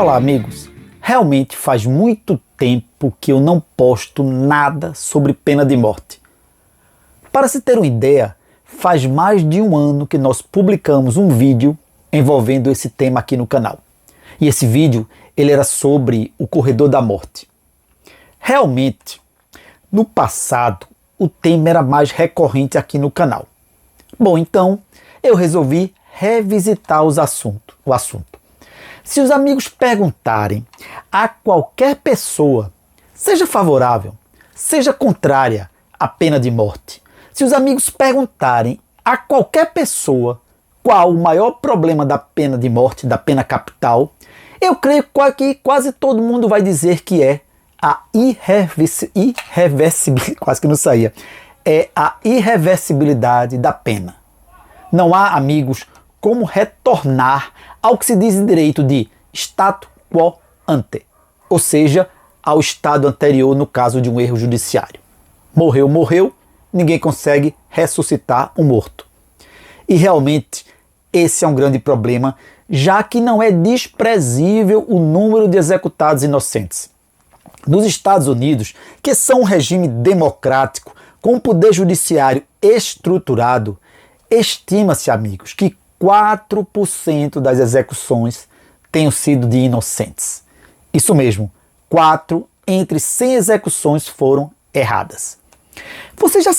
Olá, amigos. Realmente faz muito tempo que eu não posto nada sobre pena de morte. Para se ter uma ideia, faz mais de um ano que nós publicamos um vídeo envolvendo esse tema aqui no canal. E esse vídeo ele era sobre o corredor da morte. Realmente, no passado, o tema era mais recorrente aqui no canal. Bom, então eu resolvi revisitar o assunto. Se os amigos perguntarem a qualquer pessoa, seja favorável, seja contrária à pena de morte, se os amigos perguntarem a qualquer pessoa qual o maior problema da pena de morte, da pena capital, eu creio que quase todo mundo vai dizer que é a irreversibilidade da pena. Não há, amigos, como retornar ao que se diz em direito de statu quo ante, ou seja, ao estado anterior no caso de um erro judiciário. Morreu, ninguém consegue ressuscitar um morto. E realmente esse é um grande problema, já que não é desprezível o número de executados inocentes. Nos Estados Unidos, que são um regime democrático com um poder judiciário estruturado, estima-se, amigos, que 4% das execuções tenham sido de inocentes. Isso mesmo, 4 entre 100 execuções foram erradas. Vocês já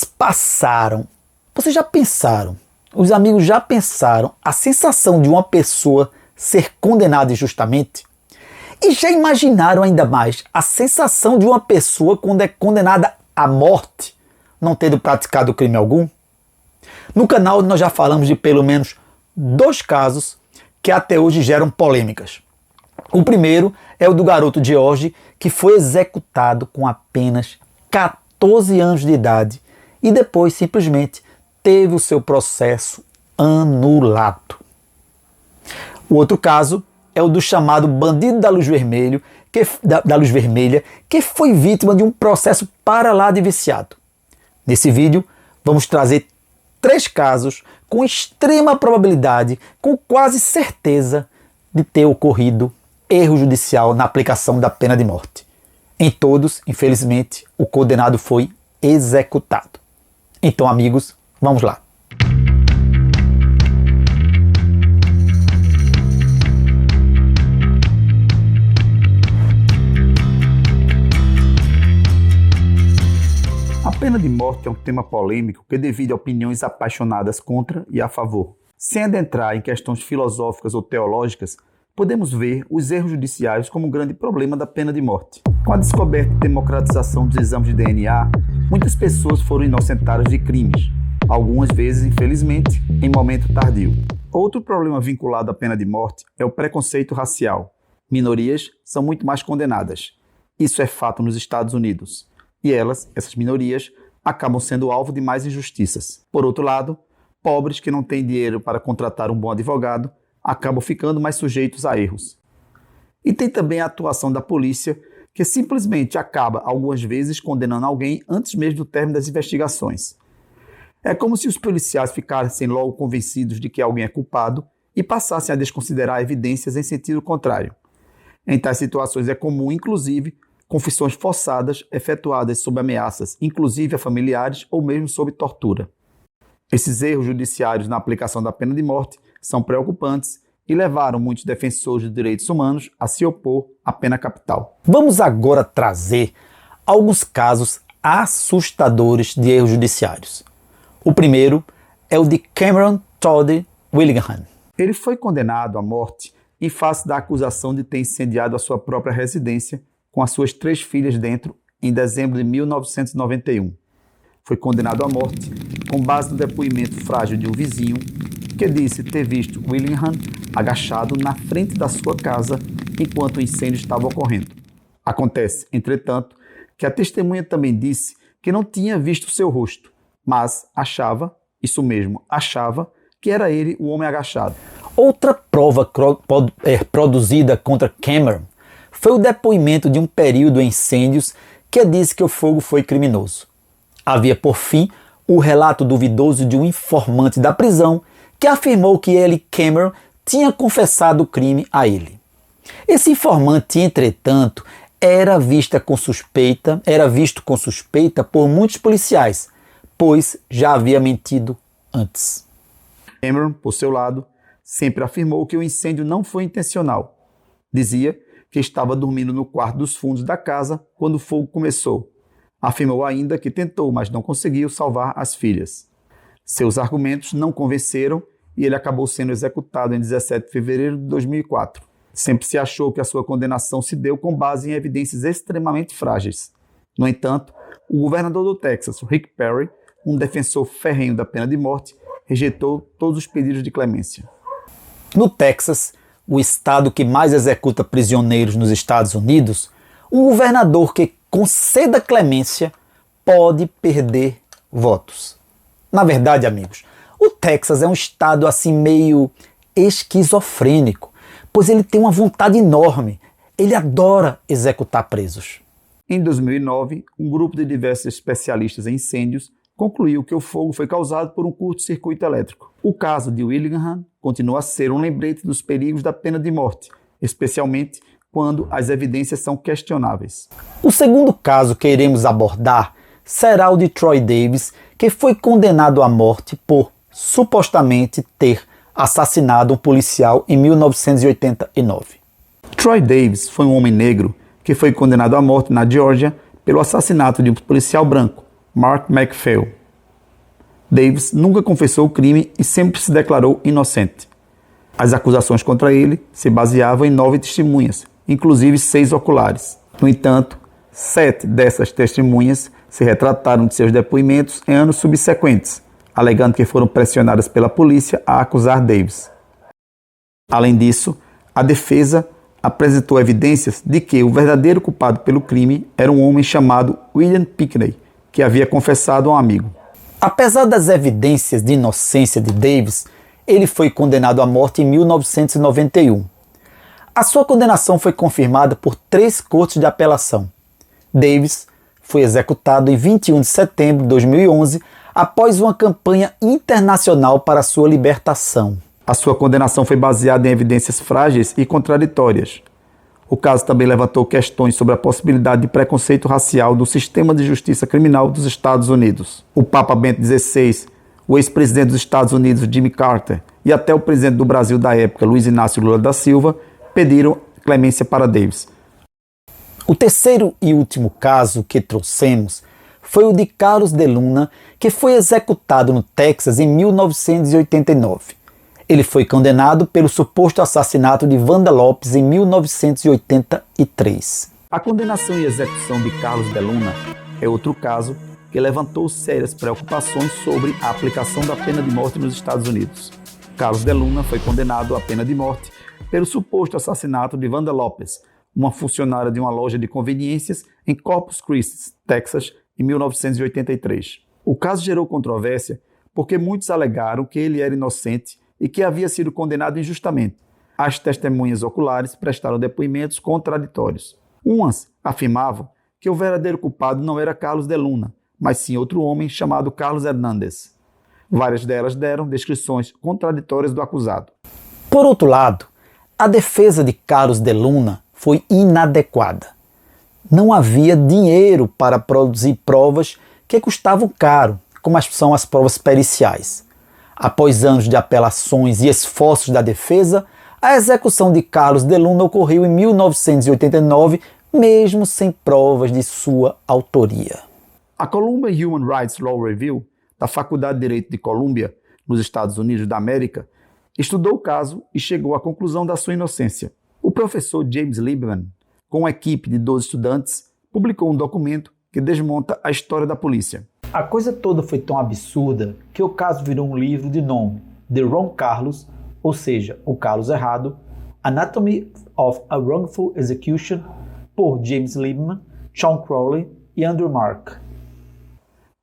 pensaram, os amigos já pensaram a sensação de uma pessoa ser condenada injustamente? E já imaginaram ainda mais a sensação de uma pessoa quando é condenada à morte, não tendo praticado crime algum? No canal nós já falamos de pelo menos 2 casos que até hoje geram polêmicas. O primeiro é o do garoto George, que foi executado com apenas 14 anos de idade e depois simplesmente teve o seu processo anulado. O outro caso é o do chamado bandido da luz vermelha, que foi vítima de um processo para lá de viciado. Nesse vídeo vamos trazer 3 casos com extrema probabilidade, com quase certeza de ter ocorrido erro judicial na aplicação da pena de morte. Em todos, infelizmente, o condenado foi executado. Então, amigos, vamos lá. A pena de morte é um tema polêmico que divide opiniões apaixonadas contra e a favor. Sem adentrar em questões filosóficas ou teológicas, podemos ver os erros judiciários como um grande problema da pena de morte. Com a descoberta e democratização dos exames de DNA, muitas pessoas foram inocentadas de crimes, algumas vezes, infelizmente, em momento tardio. Outro problema vinculado à pena de morte é o preconceito racial. Minorias são muito mais condenadas. Isso é fato nos Estados Unidos. E essas minorias, acabam sendo alvo de mais injustiças. Por outro lado, pobres que não têm dinheiro para contratar um bom advogado acabam ficando mais sujeitos a erros. E tem também a atuação da polícia, que simplesmente acaba, algumas vezes, condenando alguém antes mesmo do término das investigações. É como se os policiais ficassem logo convencidos de que alguém é culpado e passassem a desconsiderar evidências em sentido contrário. Em tais situações é comum, inclusive, confissões forçadas efetuadas sob ameaças, inclusive a familiares ou mesmo sob tortura. Esses erros judiciários na aplicação da pena de morte são preocupantes e levaram muitos defensores de direitos humanos a se opor à pena capital. Vamos agora trazer alguns casos assustadores de erros judiciários. O primeiro é o de Cameron Todd Willingham. Ele foi condenado à morte em face da acusação de ter incendiado a sua própria residência com as suas 3 filhas dentro em dezembro de 1991. Foi condenado à morte com base no depoimento frágil de um vizinho que disse ter visto Willingham agachado na frente da sua casa enquanto o incêndio estava ocorrendo. Acontece, entretanto, que a testemunha também disse que não tinha visto seu rosto, mas achava que era ele o homem agachado. Outra prova produzida contra Cameron foi o depoimento de um período em incêndios que disse que o fogo foi criminoso. Havia, por fim, o relato duvidoso de um informante da prisão que afirmou que ele, Cameron, tinha confessado o crime a ele. Esse informante, entretanto, era visto com suspeita por muitos policiais, pois já havia mentido antes. Cameron, por seu lado, sempre afirmou que o incêndio não foi intencional. Dizia que estava dormindo no quarto dos fundos da casa quando o fogo começou. Afirmou ainda que tentou, mas não conseguiu salvar as filhas. Seus argumentos não convenceram e ele acabou sendo executado em 17 de fevereiro de 2004. Sempre se achou que a sua condenação se deu com base em evidências extremamente frágeis. No entanto, o governador do Texas, Rick Perry, um defensor ferrenho da pena de morte, rejeitou todos os pedidos de clemência. No Texas, o estado que mais executa prisioneiros nos Estados Unidos, um governador que conceda clemência pode perder votos. Na verdade, amigos, o Texas é um estado assim meio esquizofrênico, pois ele tem uma vontade enorme. Ele adora executar presos. Em 2009, um grupo de diversos especialistas em incêndios concluiu que o fogo foi causado por um curto-circuito elétrico. O caso de Willingham continua a ser um lembrete dos perigos da pena de morte, especialmente quando as evidências são questionáveis. O segundo caso que iremos abordar será o de Troy Davis, que foi condenado à morte por supostamente ter assassinado um policial em 1989. Troy Davis foi um homem negro que foi condenado à morte na Geórgia pelo assassinato de um policial branco, Mark McPhail. Davis nunca confessou o crime e sempre se declarou inocente. As acusações contra ele se baseavam em 9 testemunhas, inclusive 6 oculares. No entanto, 7 dessas testemunhas se retrataram de seus depoimentos em anos subsequentes, alegando que foram pressionadas pela polícia a acusar Davis. Além disso, a defesa apresentou evidências de que o verdadeiro culpado pelo crime era um homem chamado William Pinckney, que havia confessado a um amigo. Apesar das evidências de inocência de Davis, ele foi condenado à morte em 1991. A sua condenação foi confirmada por 3 cortes de apelação. Davis foi executado em 21 de setembro de 2011 após uma campanha internacional para sua libertação. A sua condenação foi baseada em evidências frágeis e contraditórias. O caso também levantou questões sobre a possibilidade de preconceito racial do sistema de justiça criminal dos Estados Unidos. O Papa Bento XVI, o ex-presidente dos Estados Unidos, Jimmy Carter, e até o presidente do Brasil da época, Luiz Inácio Lula da Silva, pediram clemência para Davis. O terceiro e último caso que trouxemos foi o de Carlos de Luna, que foi executado no Texas em 1989. Ele foi condenado pelo suposto assassinato de Wanda Lopes em 1983. A condenação e execução de Carlos de Luna é outro caso que levantou sérias preocupações sobre a aplicação da pena de morte nos Estados Unidos. Carlos de Luna foi condenado à pena de morte pelo suposto assassinato de Wanda Lopes, uma funcionária de uma loja de conveniências em Corpus Christi, Texas, em 1983. O caso gerou controvérsia porque muitos alegaram que ele era inocente e que havia sido condenado injustamente. As testemunhas oculares prestaram depoimentos contraditórios. Umas afirmavam que o verdadeiro culpado não era Carlos de Luna, mas sim outro homem chamado Carlos Hernández. Várias delas deram descrições contraditórias do acusado. Por outro lado, a defesa de Carlos de Luna foi inadequada. Não havia dinheiro para produzir provas que custavam caro, como são as provas periciais. Após anos de apelações e esforços da defesa, a execução de Carlos de Luna ocorreu em 1989, mesmo sem provas de sua autoria. A Columbia Human Rights Law Review, da Faculdade de Direito de Columbia, nos Estados Unidos da América, estudou o caso e chegou à conclusão da sua inocência. O professor James Lieberman, com uma equipe de 12 estudantes, publicou um documento que desmonta a história da polícia. A coisa toda foi tão absurda que o caso virou um livro de nome The Wrong Carlos, ou seja, o Carlos errado, Anatomy of a Wrongful Execution, por James Lieberman, Sean Crowley e Andrew Mark.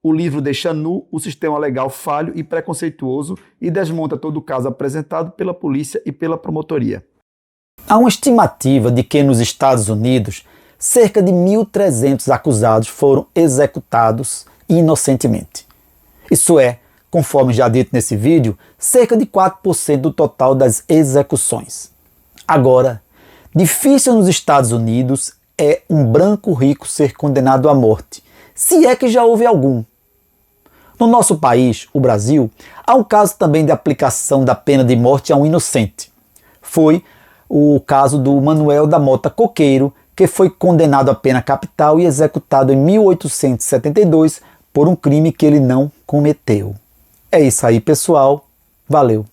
O livro deixa nu o sistema legal falho e preconceituoso e desmonta todo o caso apresentado pela polícia e pela promotoria. Há uma estimativa de que nos Estados Unidos cerca de 1.300 acusados foram executados inocentemente. Isso é, conforme já dito nesse vídeo, cerca de 4% do total das execuções. Agora, Difícil nos Estados Unidos é um branco rico ser condenado à morte, se é que já houve algum. No nosso país, o Brasil, há um caso também de aplicação da pena de morte a um inocente. Foi o caso do Manuel da Mota Coqueiro, que foi condenado à pena capital e executado em 1872 por um crime que ele não cometeu. É isso aí, pessoal. Valeu!